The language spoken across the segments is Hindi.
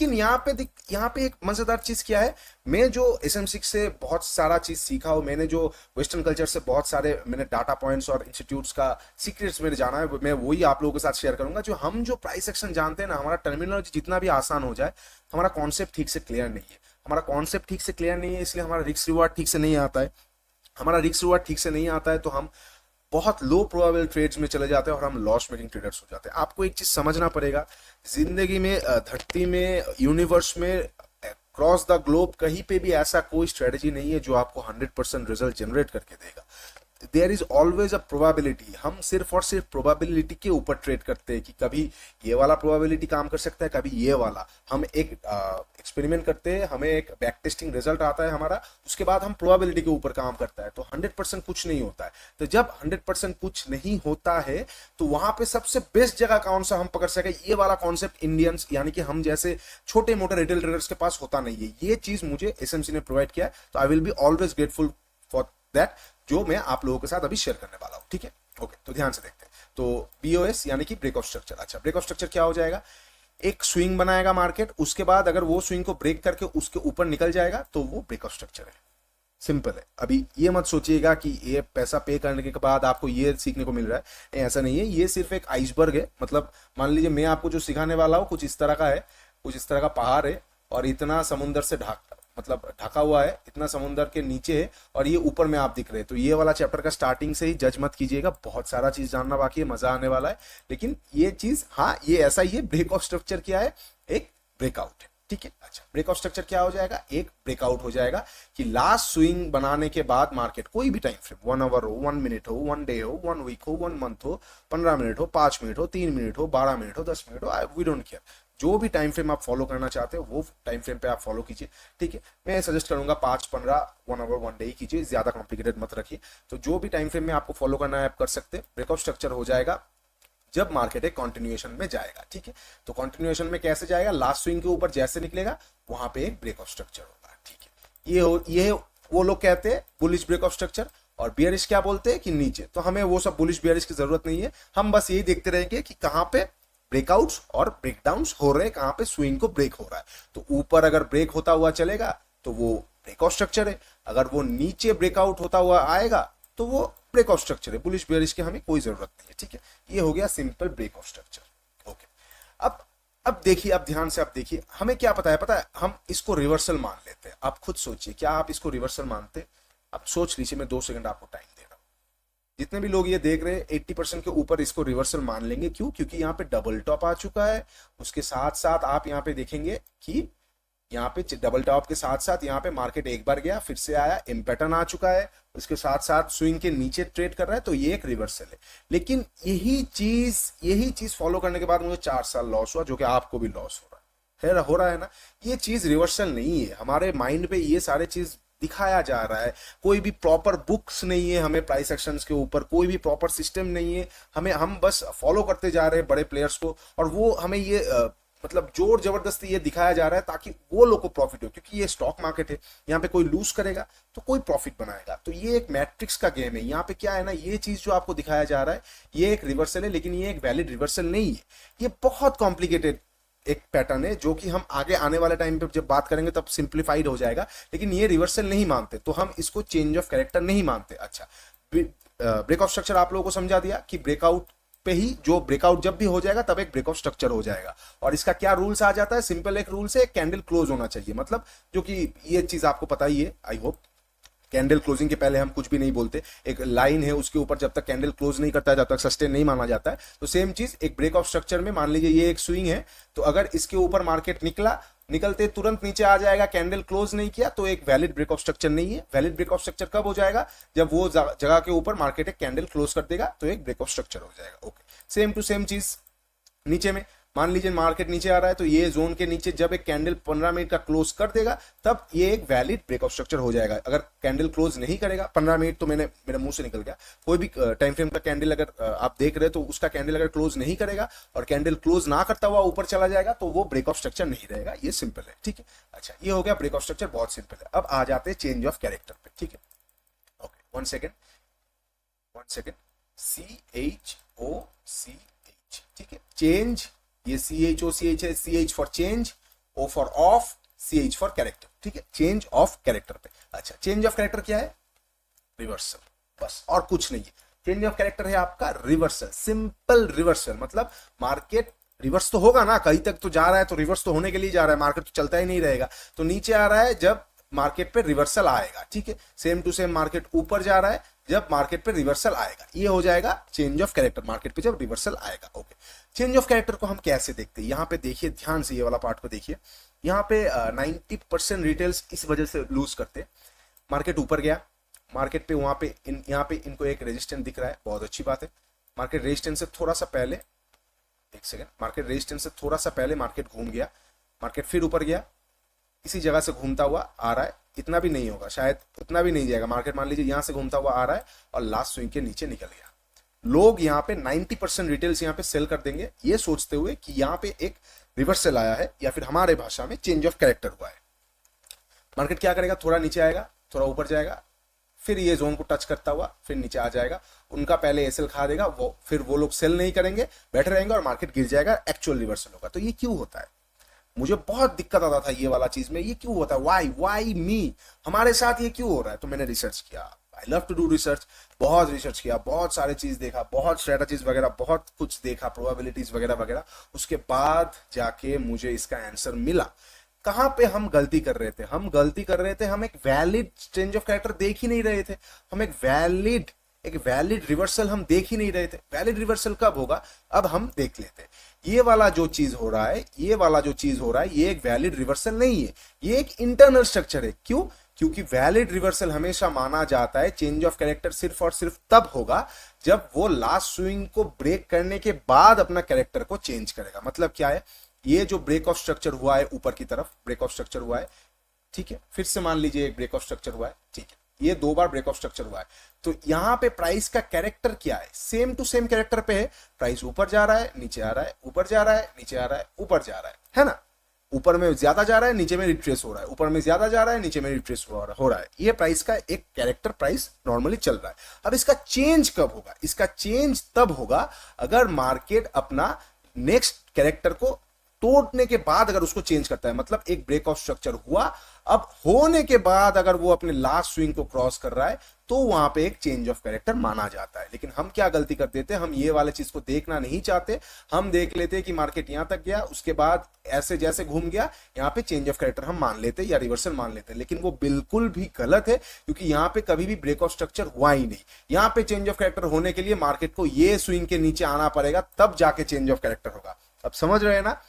लेकिन यहाँ पे एक मजेदार चीज क्या है, मैं जो SM6 से बहुत सारा चीज सीखा और मैंने जो वेस्टर्न कल्चर से बहुत सारे मैंने डाटा पॉइंट्स और इंस्टीट्यूट्स का सीक्रेट्स मैंने जाना है, मैं वही आप लोगों के साथ शेयर करूंगा। जो प्राइस एक्शन जानते हैं ना, हमारा टर्मिनोलॉजी जितना भी आसान हो जाए, हमारा कॉन्सेप्ट ठीक से क्लियर नहीं है। हमारा कॉन्सेप्ट ठीक से क्लियर नहीं है, इसलिए हमारा रिस्क रिवार्ड ठीक से नहीं आता है। हमारा रिस्क रिवार्ड ठीक से नहीं आता है तो हम बहुत लो प्रोबेबल ट्रेड्स में चले जाते हैं और हम लॉस मेकिंग ट्रेडर्स हो जाते हैं। आपको एक चीज समझना पड़ेगा, जिंदगी में, धरती में, यूनिवर्स में, क्रॉस द ग्लोब, कहीं पे भी ऐसा कोई स्ट्रेटेजी नहीं है जो आपको 100% रिजल्ट जनरेट करके देगा। There is always a probability. हम सिर्फ और सिर्फ प्रोबेबिलिटी के ऊपर ट्रेड करते हैं कि कभी ये वाला प्रोबेबिलिटी काम कर सकता है, कभी ये वाला। हम एक एक्सपेरिमेंट करते हैं, हमें एक बैक टेस्टिंग रिजल्ट आता है हमारा, उसके बाद हम प्रोबेबिलिटी के ऊपर काम करता है। तो 100% कुछ नहीं होता है। तो जब 100% कुछ नहीं होता है तो वहां पे सबसे बेस्ट जगह कौन सा हम पकड़ सके, ये वाला कॉन्सेप्ट इंडियंस यानी कि हम जैसे छोटे मोटे रिटेल ट्रेडर्स के पास होता नहीं है। ये चीज मुझे एसएमसी ने प्रोवाइड किया है, तो I will be always grateful for that, जो मैं आप लोगों के साथ अभी शेयर करने वाला हूं। ठीक है, ओके, तो ध्यान से देखते हैं। तो बीओएस यानी कि ब्रेक ऑफ स्ट्रक्चर। अच्छा, ब्रेक ऑफ स्ट्रक्चर क्या हो जाएगा, एक स्विंग बनाएगा मार्केट, उसके बाद अगर वो स्विंग को ब्रेक करके उसके ऊपर निकल जाएगा तो वो ब्रेक ऑफ स्ट्रक्चर है। सिंपल है। अभी ये मत सोचिएगा कि ये पैसा पे करने के बाद आपको ये सीखने को मिल रहा है, नहीं, ऐसा नहीं है। ये सिर्फ एक आइसबर्ग है। मतलब मान लीजिए मैं आपको जो सिखाने वाला हूँ कुछ इस तरह का है, कुछ इस तरह का पहाड़ है और इतना समुंदर से ढका हुआ है, इतना समुंदर के नीचे है और ये ऊपर में आप दिख रहे हैं। तो ये वाला चैप्टर का स्टार्टिंग से ही जज मत कीजिएगा, बहुत सारा चीज जानना बाकी है, मजा आने वाला है। लेकिन ये चीज, हाँ, ये ऐसा ही है। ब्रेक ऑफ स्ट्रक्चर क्या है, एक ब्रेकआउट है। ठीक है, अच्छा, ब्रेक ऑफ स्ट्रक्चर क्या हो जाएगा, एक ब्रेकआउट हो जाएगा कि लास्ट स्विंग बनाने के बाद मार्केट कोई भी टाइम फ्रेम, 1 आवर हो, 1 मिनट हो, 1 डे हो, 1 वीक हो, 1 मंथ हो, 15 मिनट हो, 5 मिनट हो, 3 मिनट हो, 12 मिनट हो, 10 मिनट हो, वी डोंट केयर। जो भी टाइम फ्रेम आप फॉलो करना चाहते हो वो टाइम फ्रेम पे आप फॉलो कीजिए। ठीक है, मैं सजेस्ट करूंगा 5, 15, 1 आवर 1 डे ही कीजिए, ज्यादा कॉम्प्लिकेटेड मत रखिए। तो जो भी टाइम फ्रेम में आपको फॉलो करना है आप कर सकते हैं। ब्रेकआउट स्ट्रक्चर हो जाएगा जब मार्केट एक कंटिन्यूएशन में जाएगा। ठीक है, तो कंटिन्यूएशन में कैसे जाएगा, लास्ट स्विंग के ऊपर जैसे निकलेगा वहां पे एक ब्रेक ऑफ स्ट्रक्चर होगा। ठीक है, ये वो लोग कहते हैं बुलिश ब्रेक ऑफ स्ट्रक्चर, और बियरिश क्या बोलते हैं कि नीचे। तो हमें वो सब बुलिश बियरिश की जरूरत नहीं है, हम बस यही देखते रहेंगे कि कहां पे ब्रेकआउट्स और ब्रेकडाउन्स हो रहे हैं, कहां पे स्विंग को ब्रेक हो रहा है। तो ऊपर अगर ब्रेक होता हुआ चलेगा तो वो ब्रेक ऑफ स्ट्रक्चर है, अगर वो नीचे ब्रेकआउट होता हुआ आएगा तो वो ब्रेक ऑफ स्ट्रक्चर है। बुलिश बियरिश की हमें कोई जरूरत नहीं है। ठीक है, ये हो गया simple break of structure. Okay, अब देखिए, अब ध्यान से आप देखिए, हमें क्या पता है, हम इसको रिवर्सल मान लेते हैं। आप खुद सोचिए, क्या आप इसको रिवर्सल मानते? आप सोच लीजिए, मैं 2 सेकंड आपको टाइम दे रहा हूं। जितने भी लोग ये देख रहे हैं 80% के ऊपर इसको रिवर्सल मान लेंगे। क्यों? क्योंकि यहाँ पे डबल टॉप आ चुका है। उसके साथ साथ आप यहाँ पे देखेंगे कि यहाँ पे डबल टॉप के साथ साथ यहाँ पे मार्केट एक बार गया, फिर से आया, एम पैटर्न आ चुका है, उसके साथ साथ स्विंग के नीचे ट्रेड कर रहा है, तो ये एक रिवर्सल है। लेकिन यही चीज फॉलो करने के बाद मुझे 4 साल लॉस हुआ, जो कि आपको भी लॉस हो रहा है ना। ये चीज रिवर्सल नहीं है, हमारे माइंड पे ये सारे चीज दिखाया जा रहा है। कोई भी प्रॉपर बुक्स नहीं है हमें प्राइस एक्शंस के ऊपर, कोई भी प्रॉपर सिस्टम नहीं है हमें, हम बस फॉलो करते जा रहे हैं बड़े प्लेयर्स को, और वो हमें ये मतलब जोर जबरदस्ती ये दिखाया जा रहा है ताकि वो लोग को प्रॉफिट हो। क्योंकि ये स्टॉक मार्केट है, यहाँ पे कोई लूज करेगा तो कोई प्रॉफिट बनाएगा। तो ये एक मैट्रिक्स का गेम है। यहाँ पे क्या है ना, ये चीज जो आपको दिखाया जा रहा है ये एक रिवर्सल है, लेकिन ये एक वैलिड रिवर्सल नहीं है। ये बहुत कॉम्प्लिकेटेड एक पैटर्न है जो कि हम आगे आने वाले टाइम पे जब बात करेंगे तब सिंप्लीफाइड हो जाएगा। लेकिन ये रिवर्सल नहीं मानते, तो हम इसको चेंज ऑफ कैरेक्टर नहीं मानते। अच्छा, ब्रेक ऑफ स्ट्रक्चर आप लोगों को समझा दिया कि ब्रेकआउट पे ही, जो ब्रेकआउट जब भी हो जाएगा तब एक ब्रेक ऑफ स्ट्रक्चर हो जाएगा। और इसका क्या रूल्स आ जाता है, सिंपल एक रूल से, कैंडल क्लोज होना चाहिए। मतलब जो कि ये चीज आपको पता ही है, आई होप। कैंडल क्लोजिंग के पहले हम कुछ भी नहीं बोलते, एक लाइन है उसके ऊपर जब तक कैंडल क्लोज नहीं करता है तब तक सस्टेन नहीं माना जाता है। तो सेम चीज एक ब्रेक ऑफ स्ट्रक्चर में, मान लीजिए ये एक स्विंग है, तो अगर इसके ऊपर मार्केट निकलते तुरंत नीचे आ जाएगा, कैंडल क्लोज नहीं किया, तो एक वैलिड ब्रेक ऑफ स्ट्रक्चर नहीं है। वैलिड ब्रेक ऑफ स्ट्रक्चर कब हो जाएगा, जब वो जगह के ऊपर मार्केट एक कैंडल क्लोज कर देगा, तो एक ब्रेक ऑफ स्ट्रक्चर हो जाएगा। ओके, सेम टू सेम चीज नीचे में, मान लीजिए मार्केट नीचे आ रहा है, तो ये जोन के नीचे जब एक कैंडल 15 मिनट का क्लोज कर देगा तब ये एक वैलिड ब्रेक ऑफ स्ट्रक्चर हो जाएगा। अगर कैंडल क्लोज नहीं करेगा 15 मिनट, तो मेरे मुंह से निकल गया, कोई भी टाइम फ्रेम का कैंडल अगर आप देख रहे हैं तो उसका कैंडल अगर क्लोज नहीं करेगा और कैंडल क्लोज ना करता हुआ ऊपर चला जाएगा तो वो ब्रेक ऑफ स्ट्रक्चर नहीं रहेगा। ये सिंपल है। ठीक है, अच्छा, ये हो गया ब्रेक ऑफ स्ट्रक्चर, बहुत सिंपल है। अब आ जाते हैं चेंज ऑफ कैरेक्टर पे। ठीक है, ओके, 1 सेकेंड, CHOCH। ठीक है, चेंज, ये CHOCH है, CH for change, O for of, CH for character, ठीक है, चेंज ऑफ कैरेक्टर पे। अच्छा, चेंज ऑफ कैरेक्टर क्या है? रिवर्सल, बस और कुछ नहीं है। चेंज ऑफ कैरेक्टर है आपका रिवर्सल, सिंपल रिवर्सल। मतलब मार्केट रिवर्स तो होगा ना, कहीं तक तो जा रहा है तो रिवर्स तो होने के लिए जा रहा है, मार्केट तो चलता ही नहीं रहेगा, तो नीचे आ रहा है जब मार्केट पे रिवर्सल आएगा, ठीक है। सेम टू सेम मार्केट ऊपर जा रहा है जब मार्केट पे रिवर्सल आएगा, ये हो जाएगा चेंज ऑफ कैरेक्टर, मार्केट पे जब रिवर्सल आएगा। ओके, चेंज ऑफ कैरेक्टर को हम कैसे देखते हैं? यहाँ पे देखिए ध्यान से, ये वाला पार्ट को देखिए। यहाँ पे 90% रिटेल्स इस वजह से लूज करते हैं। मार्केट ऊपर गया, मार्केट पे वहां पे यहाँ पे इनको एक रेजिस्टेंस दिख रहा है, बहुत अच्छी बात है। मार्केट रेजिस्टेंस से थोड़ा सा पहले, एक सेकेंड, मार्केट रेजिस्टेंस से थोड़ा सा पहले मार्केट घूम गया, मार्केट फिर ऊपर गया, इसी जगह से घूमता हुआ आ रहा है, इतना भी नहीं होगा शायद, उतना भी नहीं जाएगा मार्केट, मान लीजिए यहां से घूमता हुआ आ रहा है और लास्ट स्विंग के नीचे निकल गया। लोग यहाँ पे 90% रिटेल्स यहाँ पे सेल कर देंगे, ये सोचते हुए कि यहाँ पे एक रिवर्सल आया है, या फिर हमारे भाषा में चेंज ऑफ कैरेक्टर हुआ है। मार्केट क्या करेगा? थोड़ा नीचे आएगा, थोड़ा ऊपर जाएगा, फिर ये जोन को टच करता हुआ फिर नीचे आ जाएगा, उनका पहले एसएल खा देगा, वो फिर वो लोग सेल नहीं करेंगे, बैठे रहेंगे और मार्केट गिर जाएगा, एक्चुअल रिवर्सल होगा। तो ये क्यों होता है? मुझे बहुत दिक्कत आता था ये वाला चीज में, ये क्यों होता है? वाई मी, हमारे साथ ये क्यों हो रहा है? तो मैंने रिसर्च किया, I love to do research, बहुत रिसर्च किया, बहुत सारे चीज देखा, बहुत स्ट्रेटजीज वगैरह बहुत कुछ देखा, प्रोबेबिलिटीज वगैरह वगैरह, उसके बाद जाके मुझे इसका आंसर मिला। कहां पे हम गलती कर रहे थे? हम गलती कर रहे थे, हम एक वैलिड चेंज ऑफ कैरेक्टर देख ही नहीं रहे थे, हम एक वैलिड रिवर्सल हम देख ही नहीं रहे थे। वैलिड रिवर्सल कब होगा? अब हम देख लेते हैं। ये वाला जो चीज हो रहा है, ये एक वैलिड रिवर्सल नहीं है, ये एक इंटरनल स्ट्रक्चर है। क्यों? क्योंकि वैलिड रिवर्सल हमेशा माना जाता है, चेंज ऑफ कैरेक्टर सिर्फ और सिर्फ तब होगा जब वो लास्ट स्विंग को ब्रेक करने के बाद अपना कैरेक्टर को चेंज करेगा। मतलब क्या है? ये जो ब्रेक ऑफ स्ट्रक्चर हुआ है, ऊपर की तरफ ब्रेक ऑफ स्ट्रक्चर हुआ है, ठीक है, फिर से मान लीजिए एक ब्रेक ऑफ स्ट्रक्चर हुआ है, ठीक है, ये 2 बार ब्रेक ऑफ स्ट्रक्चर हुआ है, तो यहां पे प्राइस का कैरेक्टर क्या है? सेम टू सेम कैरेक्टर पे है, प्राइस ऊपर जा रहा है, नीचे आ रहा है, ऊपर जा रहा है, नीचे आ रहा है, ऊपर जा रहा है ना? ऊपर में ज्यादा जा रहा है, नीचे में रिट्रेस हो रहा है, ऊपर में ज्यादा जा रहा है, नीचे में रिट्रेस हो रहा है। ये प्राइस का एक कैरेक्टर प्राइस नॉर्मली चल रहा है। अब इसका चेंज कब होगा? इसका चेंज तब होगा अगर मार्केट अपना नेक्स्ट कैरेक्टर को तोड़ने के बाद अगर उसको चेंज करता है। मतलब एक ब्रेक ऑफ स्ट्रक्चर हुआ, अब होने के बाद अगर वो अपने लास्ट स्विंग को क्रॉस कर रहा है तो वहां पे एक चेंज ऑफ कैरेक्टर माना जाता है। लेकिन हम क्या गलती कर देते हैं? हम ये वाले चीज को देखना नहीं चाहते, हम देख लेते हैं कि मार्केट यहां तक गया, उसके बाद ऐसे जैसे घूम गया, यहाँ पे चेंज ऑफ कैरेक्टर हम मान लेते हैं या रिवर्सल मान लेते हैं। लेकिन वो बिल्कुल भी गलत है, क्योंकि यहाँ पे कभी भी ब्रेक ऑफ स्ट्रक्चर हुआ ही नहीं। यहाँ पे चेंज ऑफ कैरेक्टर होने के लिए मार्केट को ये स्विंग के नीचे आना पड़ेगा, तब जाके चेंज ऑफ कैरेक्टर होगा। अब समझ रहे हैं ना?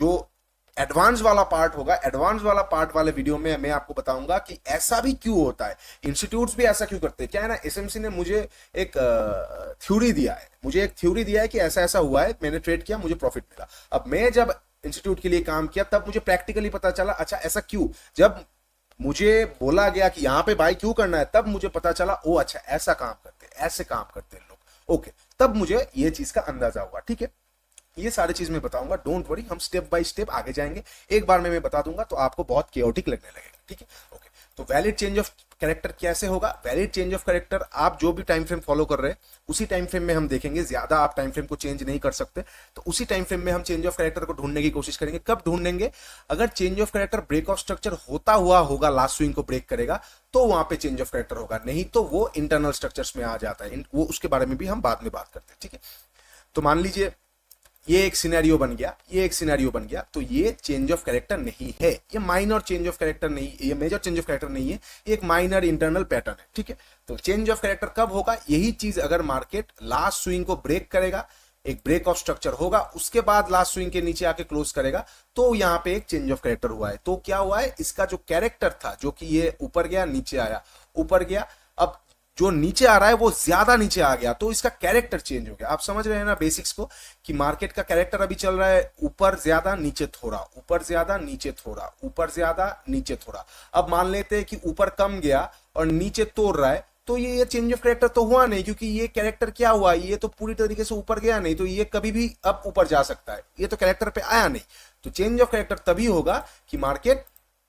जो एडवांस वाला पार्ट होगा, एडवांस वाला पार्ट वाले वीडियो में मैं आपको बताऊंगा कि ऐसा भी क्यों होता है, इंस्टीट्यूट्स भी ऐसा क्यों करते हैं। क्या है ना, एसएमसी ने मुझे एक थ्योरी दिया है कि ऐसा ऐसा हुआ है, मैंने ट्रेड किया, मुझे प्रॉफिट मिला। अब मैं जब इंस्टीट्यूट के लिए काम किया तब मुझे प्रैक्टिकली पता चला, अच्छा ऐसा क्यों। जब मुझे बोला गया कि यहाँ पे बाई क्यों करना है, तब मुझे पता चला, ओ अच्छा ऐसा काम करते हैं, ऐसे काम करते हैं लोग। ओके, तब मुझे ये चीज का अंदाजा हुआ। ठीक है, ये सारी चीज मैं बताऊंगा, डोंट वरी, हम स्टेप बाय स्टेप आगे जाएंगे। एक बार में मैं बता दूंगा तो आपको बहुत केओटिक लगने लगेगा। ठीक है, ओके। तो वैलिड चेंज ऑफ कैरेक्टर कैसे होगा? वैलिड चेंज ऑफ कैरेक्टर आप जो भी टाइम फ्रेम फॉलो कर रहे हैं उसी टाइम फ्रेम में हम देखेंगे। ज्यादा आप टाइम फ्रेम को चेंज नहीं कर सकते, तो उसी टाइम फ्रेम में हम चेंज ऑफ कैरेक्टर को ढूंढने की कोशिश करेंगे। कब ढूंढेंगे? अगर change of character break of structure होता हुआ होगा, लास्ट स्विंग को ब्रेक करेगा, तो वहां पे चेंज ऑफ कैरेक्टर होगा, नहीं तो वो इंटरनल स्ट्रक्चर्स में आ जाता है। वो उसके बारे में भी हम बाद में बात करते हैं। ठीक है, तो मान लीजिए ये एक सिनेरियो बन गया, तो ये चेंज ऑफ कैरेक्टर नहीं है, ये माइनर चेंज ऑफ कैरेक्टर नहीं, ये मेजर चेंज ऑफ कैरेक्टर नहीं है, ये एक माइनर इंटरनल पैटर्न है। ठीक है, तो चेंज ऑफ कैरेक्टर कब होगा? यही चीज अगर मार्केट लास्ट स्विंग को ब्रेक करेगा, एक ब्रेक ऑफ स्ट्रक्चर होगा, उसके बाद लास्ट स्विंग के नीचे आके क्लोज करेगा, तो यहां पे एक चेंज ऑफ कैरेक्टर हुआ है। तो क्या हुआ है? इसका जो कैरेक्टर था, जो कि ये ऊपर गया, नीचे आया, ऊपर गया, अब जो नीचे आ रहा है वो ज्यादा नीचे आ गया, तो इसका कैरेक्टर चेंज हो गया। आप समझ रहे हैं ना बेसिक्स को, कि मार्केट का कैरेक्टर अभी चल रहा है ऊपर ज्यादा नीचे थोड़ा, ऊपर ज्यादा नीचे थोड़ा, ऊपर ज्यादा नीचे थोड़ा। अब मान लेते हैं कि ऊपर कम गया और नीचे तोड़ रहा है, तो ये चेंज ऑफ कैरेक्टर तो हुआ नहीं, क्योंकि ये कैरेक्टर क्या हुआ, ये तो पूरी तरीके से ऊपर गया नहीं, तो ये कभी भी अब ऊपर जा सकता है, ये तो कैरेक्टर पे आया नहीं। तो चेंज ऑफ कैरेक्टर तभी होगा कि मार्केट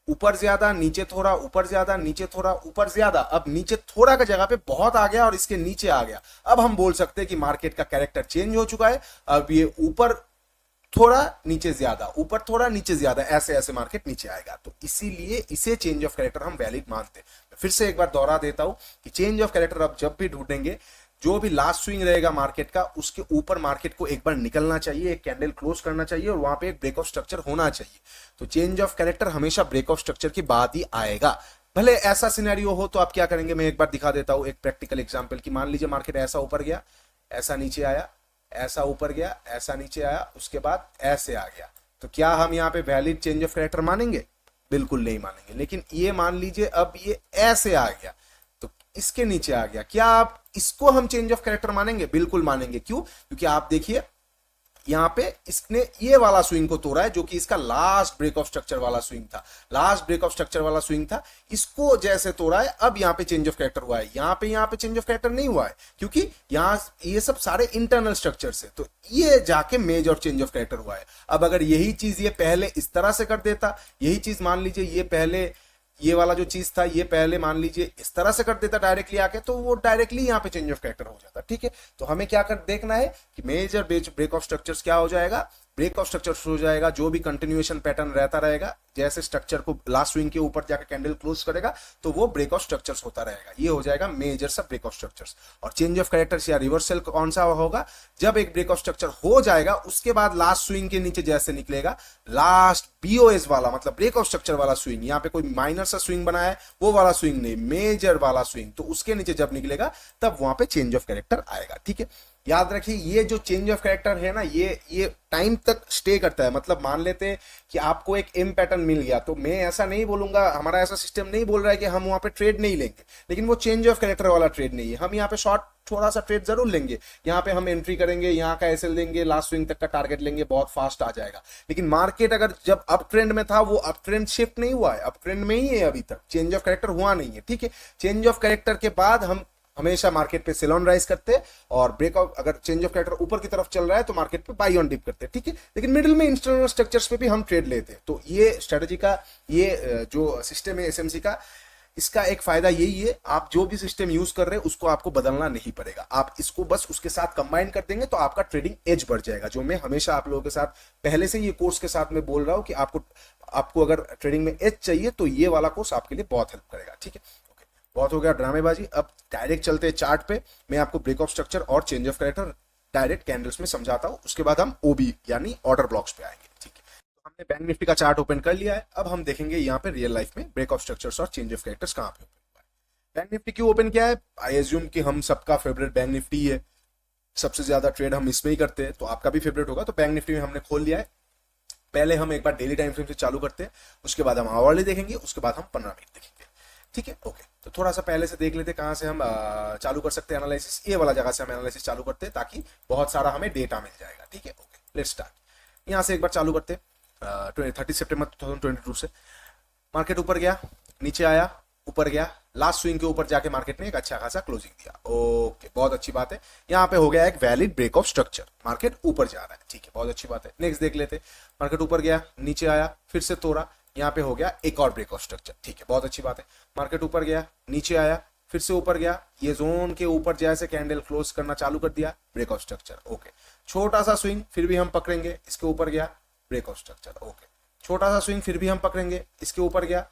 ऊपर ज्यादा नीचे थोड़ा, ऊपर ज्यादा नीचे थोड़ा, ऊपर ज्यादा, अब नीचे थोड़ा का जगह पे बहुत आ गया और इसके नीचे आ गया। अब हम बोल सकते हैं कि मार्केट का कैरेक्टर चेंज हो चुका है, अब ये ऊपर थोड़ा नीचे ज्यादा, ऊपर थोड़ा नीचे ज्यादा, ऐसे ऐसे मार्केट नीचे आएगा। तो इसीलिए इसे चेंज ऑफ कैरेक्टर हम वैलिड मानते हैं। फिर से एक बार दोहरा देता हूं कि चेंज ऑफ कैरेक्टर आप जब भी ढूंढेंगे, जो भी लास्ट स्विंग रहेगा मार्केट का, उसके ऊपर मार्केट को एक बार निकलना चाहिए, एक कैंडल क्लोज करना चाहिए और वहां पे एक ब्रेक ऑफ स्ट्रक्चर होना चाहिए। तो चेंज ऑफ कैरेक्टर हमेशा ब्रेक ऑफ स्ट्रक्चर के बाद ही आएगा। भले ऐसा सिनेरियो हो तो आप क्या करेंगे, मैं एक बार दिखा देता हूं एक प्रैक्टिकल एग्जांपल की। मान लीजिए मार्केट ऐसा ऊपर गया, ऐसा नीचे आया, ऐसा ऊपर गया, ऐसा नीचे आया, उसके बाद ऐसे आ गया, तो क्या हम यहाँ पे वैलिड चेंज ऑफ कैरेक्टर मानेंगे? बिल्कुल नहीं मानेंगे। लेकिन ये मान लीजिए अब ये ऐसे आ गया, तो इसके नीचे आ गया, क्या आप इसको हम चेंज ऑफ कैरेक्टर मानेंगे? बिल्कुल मानेंगे। क्यों? क्योंकि आप देखिए यहां पे इसने ये वाला स्विंग को तोड़ा है, जो कि इसका लास्ट ब्रेक ऑफ स्ट्रक्चर वाला स्विंग था, लास्ट ब्रेक ऑफ स्ट्रक्चर वाला स्विंग था। इसको जैसे तोड़ा है, अब यहां पे चेंज ऑफ कैरेक्टर हुआ है। यहां पे चेंज ऑफ कैरेक्टर नहीं हुआ है, क्योंकि यहां ये सब सारे इंटरनल स्ट्रक्चर से, तो ये जाके मेजर चेंज ऑफ कैरेक्टर हुआ है। अब अगर यही चीज ये पहले इस तरह से कर देता, यही चीज मान लीजिए ये पहले, ये वाला जो चीज था ये पहले मान लीजिए इस तरह से कर देता डायरेक्टली आके, तो वो डायरेक्टली यहाँ पे चेंज ऑफ कैरेक्टर हो जाता। ठीक है, तो हमें क्या कर देखना है कि मेजर ब्रेक ऑफ स्ट्रक्चर्स क्या हो जाएगा, ब्रेक ऑफ स्ट्रक्चर्स हो जाएगा। जो भी कंटिन्यूएशन पैटर्न रहता रहेगा, जैसे स्ट्रक्चर को लास्ट स्विंग के ऊपर जाकर कैंडल क्लोज करेगा, तो वो ब्रेक ऑफ स्ट्रक्चर्स होता रहेगा। ये हो जाएगा मेजर सब ब्रेक ऑफ स्ट्रक्चर्स। और चेंज ऑफ कैरेक्टर्स या रिवर्सल कौन सा होगा? जब एक ब्रेक ऑफ स्ट्रक्चर हो जाएगा, उसके बाद लास्ट स्विंग के नीचे जैसे निकलेगा, लास्ट बीओएस वाला मतलब ब्रेक ऑफ स्ट्रक्चर वाला स्विंग, यहाँ पे कोई माइनर सा स्विंग बना है, वो वाला स्विंग नहीं, मेजर वाला स्विंग, तो उसके नीचे जब निकलेगा तब वहां पे चेंज ऑफ कैरेक्टर आएगा। ठीक है, याद रखिए ये जो चेंज ऑफ कैरेक्टर है ना, ये टाइम तक स्टे करता है। मतलब मान लेते हैं कि आपको एक एम पैटर्न मिल गया, तो मैं ऐसा नहीं बोलूंगा, हमारा ऐसा सिस्टम नहीं बोल रहा है कि हम वहां पे ट्रेड नहीं लेंगे, लेकिन वो चेंज ऑफ कैरेक्टर वाला ट्रेड नहीं है। हम यहाँ पे शॉर्ट थोड़ा सा ट्रेड जरूर लेंगे, यहाँ पे हम एंट्री करेंगे, यहाँ का एसएल लेंगे, लास्ट स्विंग तक का टारगेट लेंगे, बहुत फास्ट आ जाएगा। लेकिन मार्केट अगर जब अप ट्रेंड में था, वो अप ट्रेंड शिफ्ट नहीं हुआ है, अप ट्रेंड में ही है अभी तक, चेंज ऑफ कैरेक्टर हुआ नहीं है। ठीक है, चेंज ऑफ कैरेक्टर के बाद हम हमेशा मार्केट पे सेल ऑन राइज करते हैं, और ब्रेकआउट अगर चेंज ऑफ कैरेक्टर ऊपर की तरफ चल रहा है तो मार्केट पे बाई ऑन डिप करते हैं। ठीक है, लेकिन मिडिल में इंटरनल स्ट्रक्चर्स पे भी हम ट्रेड लेते हैं। तो ये स्ट्रेटजी का ये जो सिस्टम है एसएमसी का, इसका एक फायदा यही है, आप जो भी सिस्टम यूज कर रहे हैं उसको आपको बदलना नहीं पड़ेगा, आप इसको बस उसके साथ कंबाइन कर देंगे तो आपका ट्रेडिंग एज बढ़ जाएगा। जो मैं हमेशा आप लोगों के साथ पहले से ये कोर्स के साथ में बोल रहा हूं कि आपको अगर ट्रेडिंग में एज चाहिए तो ये वाला कोर्स आपके लिए बहुत हेल्प करेगा। ठीक है, बहुत हो गया ड्रामेबाजी, अब डायरेक्ट चलते हैं चार्ट पे। मैं आपको ब्रेक ऑफ स्ट्रक्चर और change of character direct candles में समझाता हूं, उसके बाद हम ओबी यानी ऑर्डर ब्लॉक्स पे आएंगे। ठीक है, तो हमने बैंक निफ्टी का चार्ट ओपन कर लिया है, अब हम देखेंगे यहाँ पे रियल लाइफ में ब्रेक ऑफ स्ट्रक्चर्स और चेंज ऑफ कैरेक्टर्स कहाँ पे ओपन हुआ है। बैंक निफ्टी क्यों ओपन किया है? आई एज्यूम कि हम सबका फेवरेट बैंक निफ्टी है, सबसे ज्यादा ट्रेड हम इसमें ही करते हैं, तो आपका भी फेवरेट होगा। तो बैंक निफ्टी में हमने खोल लिया है। पहले हम एक बार डेली टाइम फ्रेम से चालू करते हैं, उसके बाद हम आवरली देखेंगे, उसके बाद हम 15 मिनट देखेंगे। ठीक है, ओके, तो थोड़ा सा पहले से देख लेते हैं कहाँ से हम चालू कर सकते हैं एनालिसिस। ये वाला जगह से हम एनालिसिस चालू करते हैं ताकि बहुत सारा हमें डेटा मिल जाएगा। ठीक है, ओके, लेट्स स्टार्ट। यहाँ से एक बार चालू करते हैं 30 सितंबर 2022 से। मार्केट ऊपर गया, नीचे आया, ऊपर गया, लास्ट स्विंग के ऊपर जाके मार्केट ने एक अच्छा खासा क्लोजिंग दिया। ओके, बहुत अच्छी बात है, यहाँ पे हो गया एक valid break of structure, market ऊपर जा रहा है। ठीक है, बहुत अच्छी बात है। नेक्स्ट देख लेते, मार्केट ऊपर गया, नीचे आया, फिर से तोड़ा, यहाँ पे हो गया एक और ब्रेक ऑफ स्ट्रक्चर। ठीक है, बहुत अच्छी बात है। मार्केट ऊपर गया, नीचे आया, फिर से ऊपर गया, ये जोन के ऊपर जैसे कैंडल क्लोज करना चालू कर दिया, ब्रेक ऑफ स्ट्रक्चर। ओके, छोटा सा स्विंग फिर भी हम पकड़ेंगे, इसके ऊपर गया, ब्रेक ऑफ स्ट्रक्चर। ओके, छोटा सा स्विंग फिर भी हम पकड़ेंगे, इसके ऊपर गया,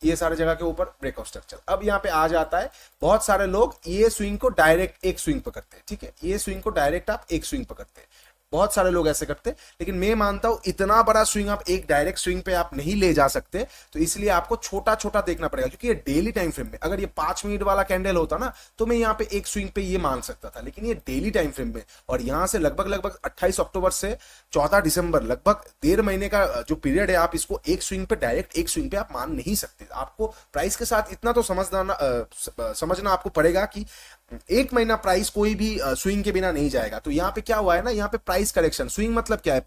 ये सारे जगह के ऊपर ब्रेक ऑफ स्ट्रक्चर। अब यहाँ पे आ जाता है, बहुत सारे लोग ये स्विंग को डायरेक्ट एक स्विंग पकड़ते हैं। ठीक है, ये स्विंग को डायरेक्ट आप एक स्विंग पकड़ते हैं, बहुत सारे लोग ऐसे करते हैं, लेकिन मैं मानता हूं इतना बड़ा स्विंग आप एक डायरेक्ट स्विंग पे आप नहीं ले जा सकते, तो इसलिए आपको छोटा छोटा देखना पड़ेगा। क्योंकि ये डेली टाइम फ्रेम में, अगर ये 5 मिनट वाला कैंडल होता ना, तो मैं यहाँ पे एक स्विंग पे ये मान सकता था, लेकिन ये डेली टाइम फ्रेम में, और यहाँ से लगभग 28 अक्टूबर से 14 दिसंबर, लगभग 1.5 महीने का जो पीरियड है, आप इसको एक स्विंग पे डायरेक्ट एक स्विंग पे आप मान नहीं सकते। आपको प्राइस के साथ इतना तो समझना आपको पड़ेगा कि 1 महीना प्राइस कोई भी स्विंग के बिना नहीं जाएगा। तो यहाँ पे क्या हुआ है ना, यहाँ पे प्राइस करेक्शन, स्विंग मतलब क्या है,